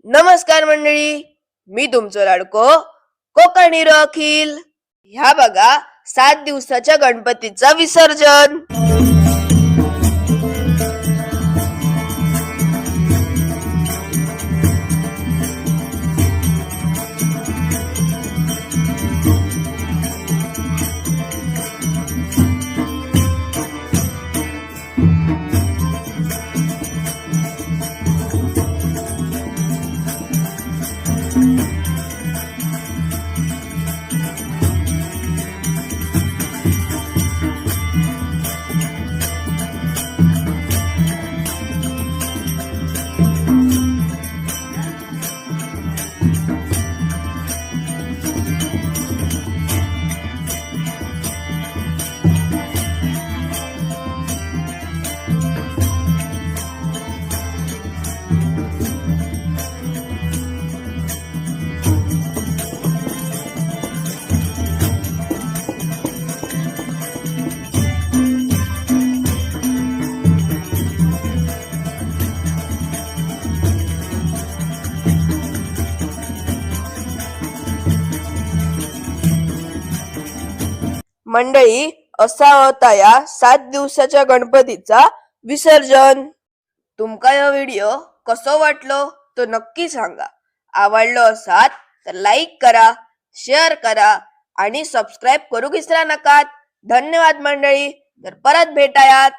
नमस्कार मंडळी, मी तुमचं लाडको कोकणी अखिल. ह्या बघा 7 दिवसाच्या गणपतीचा विसर्जन. मंडळी, असा होता या 7 दिवसाच्या गणपतीचा विसर्जन. तुमका हा व्हिडिओ कसो वाटलो तो नक्की सांगा. आवडलो असात तर लाईक करा, शेअर करा आणि सबस्क्राईब करू विसरा नका. धन्यवाद मंडळी. तर परत भेटायात.